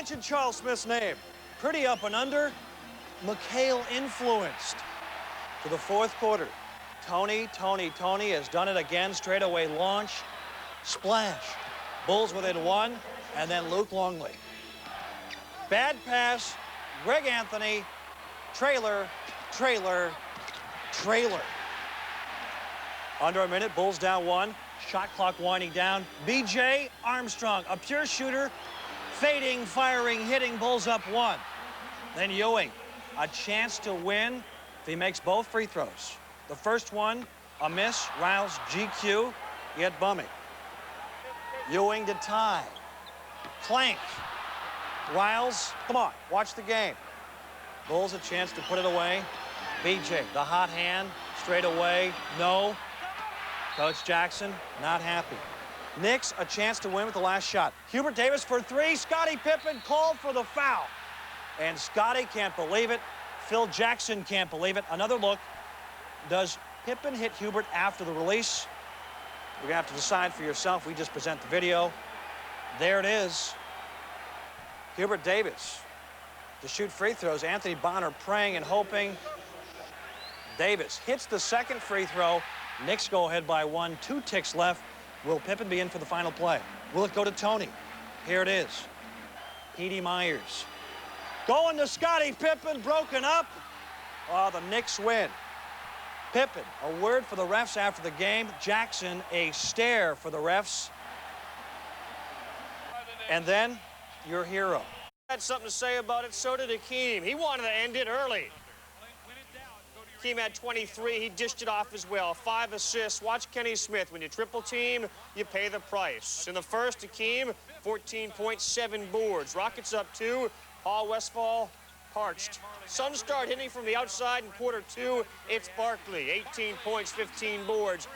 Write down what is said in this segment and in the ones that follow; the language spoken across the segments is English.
mention Charles Smith's name. Pretty up and under. McHale influenced. To the fourth quarter. Tony has done it again. Straightaway launch. Splash. Bulls within one. And then Luke Longley. Bad pass. Greg Anthony. Trailer. Under a minute. Bulls down one. Shot clock winding down. B.J. Armstrong, a pure shooter. Fading, firing, hitting. Bulls up one. Then Ewing. A chance to win if he makes both free throws. The first one, a miss. Riles, GQ, yet bumming. Ewing to tie. Clank. Riles, come on, watch the game. Bulls a chance to put it away. BJ, the hot hand, straight away, no. Coach Jackson, not happy. Knicks, a chance to win with the last shot. Hubert Davis for three. Scottie Pippen called for the foul. And Scottie can't believe it. Phil Jackson can't believe it. Another look. Does Pippen hit Hubert after the release? You're going to have to decide for yourself. We just present the video. There it is. Hubert Davis to shoot free throws. Anthony Bonner praying and hoping. Davis hits the second free throw. Knicks go ahead by one. 2 ticks left. Will Pippen be in for the final play? Will it go to Tony? Here it is. Petey Myers. Going to Scottie Pippen, broken up. Oh, the Knicks win. Pippen, a word for the refs after the game. Jackson, a stare for the refs. And then, your hero. Had something to say about it, so did Akeem. He wanted to end it early. Akeem had 23, he dished it off as well. 5 assists. Watch Kenny Smith. When you triple team, you pay the price. In the first, Akeem, 14.7 boards. Rockets up 2. Paul Westphal parched. Suns start hitting from the outside in quarter 2. It's Barkley, 18 points, 15 boards.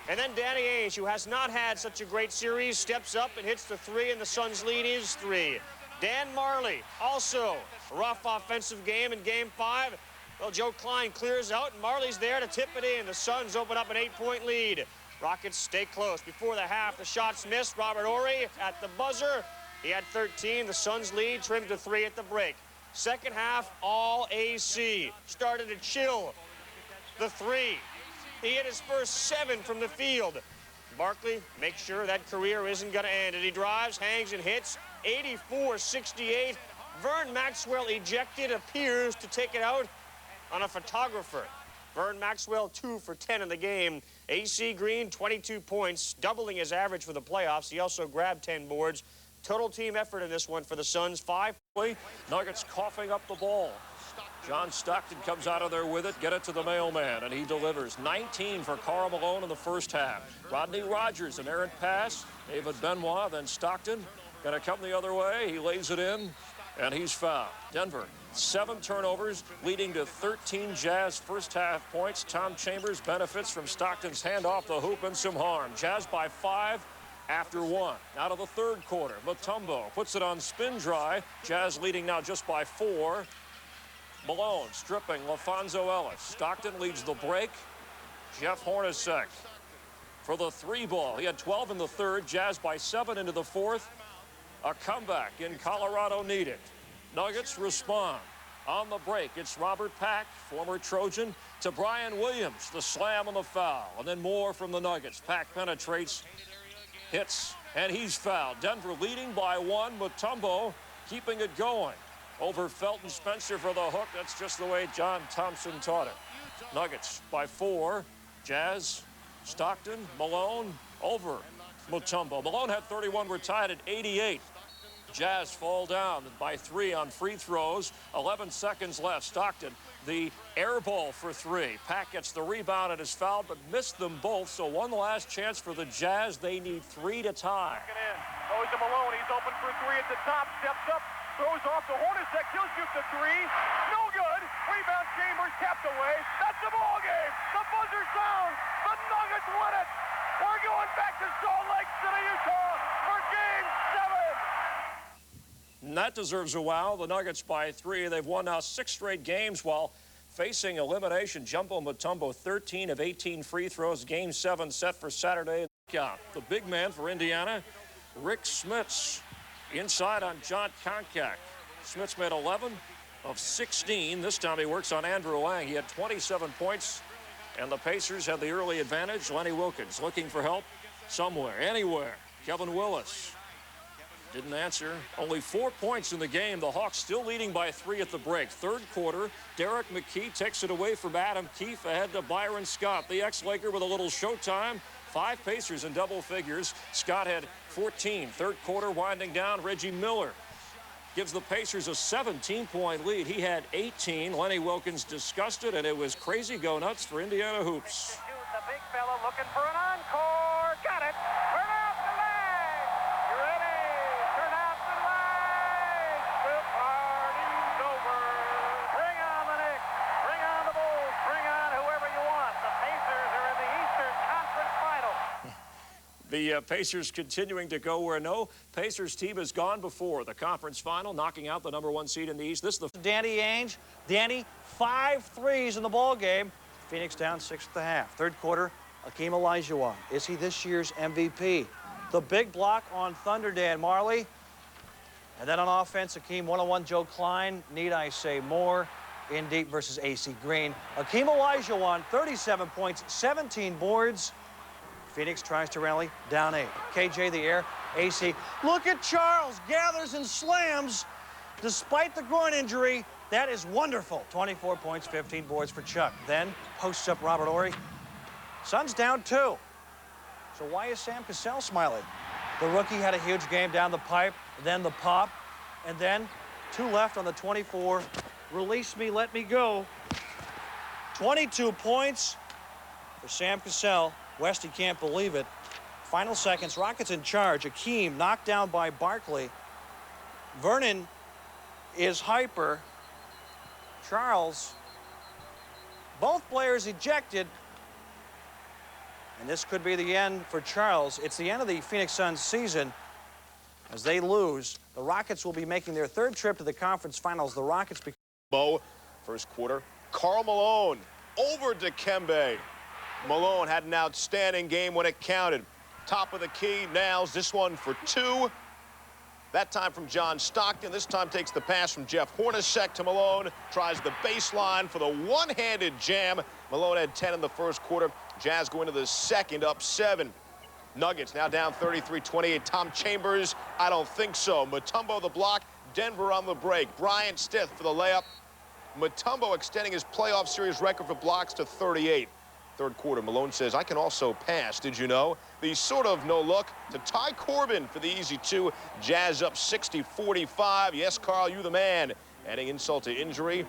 And then Danny Ainge, who has not had such a great series, steps up and hits the 3, and the Suns' lead is 3. Dan Marley, also a rough offensive game in Game 5. Well, Joe Klein clears out, and Marley's there to tip it in. The Suns open up an 8-point lead. Rockets stay close. Before the half, the shots missed. Robert Horry at the buzzer. He had 13. The Suns lead trimmed to 3 at the break. Second half, all AC. Started to chill. The 3. He hit his first 7 from the field. Barkley makes sure that career isn't going to end. And he drives, hangs, and hits. 84-68. Vern Maxwell ejected, appears to take it out on a photographer. Vern Maxwell 2 for 10 in the game. AC Green 22 points, doubling his average for the playoffs. He also grabbed 10 boards. Total team effort in this one for the Suns. 5. Nuggets coughing up the ball. John Stockton comes out of there with it, get it to the mailman, and he delivers. 19 for Karl Malone in the first half. Rodney Rogers, an errant pass. David Benoit, then Stockton. Gonna come the other way. He lays it in, and he's fouled. Denver, 7 turnovers, leading to 13 Jazz first half points. Tom Chambers benefits from Stockton's hand off the hoop and some harm. Jazz by 5 after 1. Out of the third quarter, Mutombo puts it on spin dry. Jazz leading now just by 4. Malone stripping LaFonso Ellis. Stockton leads the break. Jeff Hornacek for the 3 ball. He had 12 in the third. Jazz by 7 into the fourth. A comeback in Colorado needed. Nuggets respond. On the break, it's Robert Pack, former Trojan, to Brian Williams. The slam on the foul. And then more from the Nuggets. Pack penetrates, hits, and he's fouled. Denver leading by 1. Mutombo keeping it going. Over Felton Spencer for the hook. That's just the way John Thompson taught it. Nuggets by 4. Jazz, Stockton, Malone, over Mutombo. Malone had 31. We're tied at 88. Jazz fall down by 3 on free throws. 11 seconds left. Stockton, the air ball for 3. Pack gets the rebound and is fouled, but missed them both. So one last chance for the Jazz. They need 3 to tie. Goes to Malone. He's open for 3 at the top. Steps up. Throws off to Hornacek. He'll shoot the 3. No good. Rebound Chambers kept away. That's the ball game. The buzzer sounds. The Nuggets win it. We're going back to Salt Lake City, Utah for Game 7. And that deserves a wow. The Nuggets by 3. They've won now 6 straight games while facing elimination. Jumbo Mutombo, 13 of 18 free throws. Game 7 set for Saturday. The big man for Indiana, Rick Smits. Inside on John Koncak. Smith's made 11 of 16. This time he works on Andrew Lang. He had 27 points, and the Pacers had the early advantage. Lenny Wilkins looking for help somewhere, anywhere. Kevin Willis didn't answer. Only 4 points in the game. The Hawks still leading by 3 at the break. Third quarter, Derek McKee takes it away from Adam Keefe ahead to Byron Scott, the ex-Laker with a little showtime. 5 Pacers in double figures. Scott had 14. Third quarter winding down. Reggie Miller gives the Pacers a 17-point lead. He had 18. Lenny Wilkins disgusted, and it was crazy go nuts for Indiana hoops. The big fella looking for an encore. Got it. Turn out the legs. You ready? Turn out the legs. The party's over. Bring on the Knicks. Bring on the Bulls. Bring on whoever you want. The Pacers are in the Eastern Conference Finals. The Pacers continuing to go where no Pacers team has gone before. The conference final, knocking out the #1 seed in the East. This is the Danny Ainge. Danny, 5 threes in the ball game. Phoenix down 6 at the half. Third quarter, Akeem Olajuwon. Is he this year's MVP? The big block on Thunder, Dan Marley. And then on offense, Akeem one-on-one Joe Klein. Need I say more? In deep versus AC Green. Akeem Olajuwon, 37 points, 17 boards. Phoenix tries to rally, down 8. KJ the air, AC. Look at Charles, gathers and slams. Despite the groin injury, that is wonderful. 24 points, 15 boards for Chuck. Then posts up Robert Horry. Suns down 2. So why is Sam Cassell smiling? The rookie had a huge game down the pipe, then the pop, and then 2 left on the 24. Release me, let me go. 22 points for Sam Cassell. Westy can't believe it. Final seconds, Rockets in charge. Akeem knocked down by Barkley. Vernon is hyper. Charles, both players ejected. And this could be the end for Charles. It's the end of the Phoenix Suns season. As they lose, the Rockets will be making their 3rd trip to the conference finals. The Rockets Bo, first quarter. Karl Malone over Dikembe. Malone had an outstanding game when it counted. Top of the key, nails this one for 2. That time from John Stockton. This time takes the pass from Jeff Hornacek to Malone. Tries the baseline for the one-handed jam. Malone had 10 in the first quarter. Jazz go into the second, up 7. Nuggets now down 33-28. Tom Chambers, I don't think so. Mutombo the block. Denver on the break. Bryant Stith for the layup. Mutombo extending his playoff series record for blocks to 38. Third quarter, Malone says, I can also pass, did you know? The sort of no look to Ty Corbin for the easy 2. Jazz up 60-45. Yes, Carl, you the man. Adding insult to injury.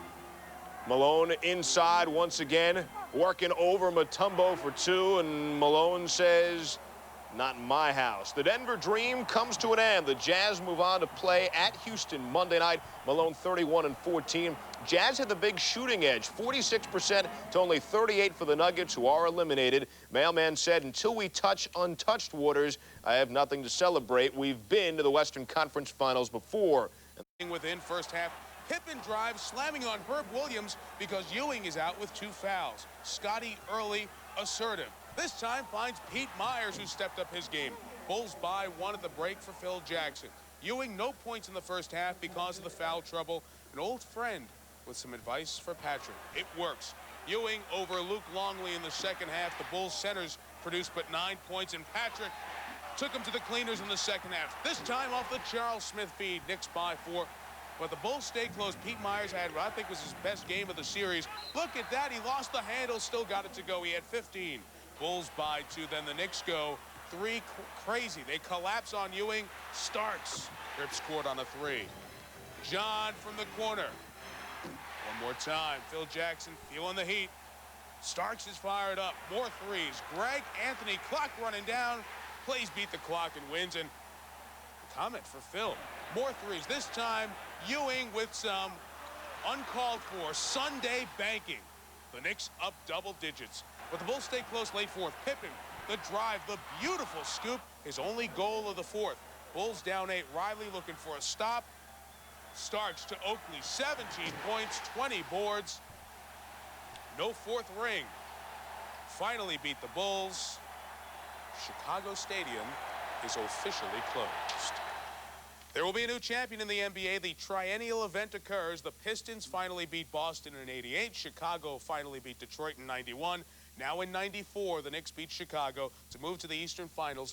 Malone inside once again, working over Mutombo for 2, and Malone says, not in my house. The Denver dream comes to an end. The Jazz move on to play at Houston Monday night. Malone 31-14. Jazz had the big shooting edge, 46% to only 38 for the Nuggets, who are eliminated. Mailman said, until we touch untouched waters, I have nothing to celebrate. We've been to the Western Conference Finals before. Within first half, Pippen drives, slamming on Herb Williams because Ewing is out with 2 fouls. Scotty early, assertive. This time finds Pete Myers, who stepped up his game. Bulls by 1 at the break for Phil Jackson. Ewing, no points in the first half because of the foul trouble. An old friend with some advice for Patrick. It works. Ewing over Luke Longley in the second half. The Bulls centers produced but 9 points, and Patrick took him to the cleaners in the second half. This time off the Charles Smith feed. Knicks by 4. But the Bulls stayed close. Pete Myers had what I think was his best game of the series. Look at that. He lost the handle, still got it to go. He had 15. Bulls by 2. Then the Knicks go 3 crazy. They collapse on Ewing. Starks rips court on a 3. John from the corner. One more time. Phil Jackson feeling the heat. Starks is fired up. More 3s. Greg Anthony, clock running down. Plays beat the clock and wins. And comment for Phil. More 3s. This time, Ewing with some uncalled for Sunday banking. The Knicks up double digits. But the Bulls stay close late 4th. Pippen, the drive, the beautiful scoop. His only goal of the 4th. Bulls down 8. Riley looking for a stop. Starks to Oakley. 17 points, 20 boards. No 4th ring. Finally beat the Bulls. Chicago Stadium is officially closed. There will be a new champion in the NBA. The triennial event occurs. The Pistons finally beat Boston in '88. Chicago finally beat Detroit in '91. Now in '94, the Knicks beat Chicago to move to the Eastern Finals.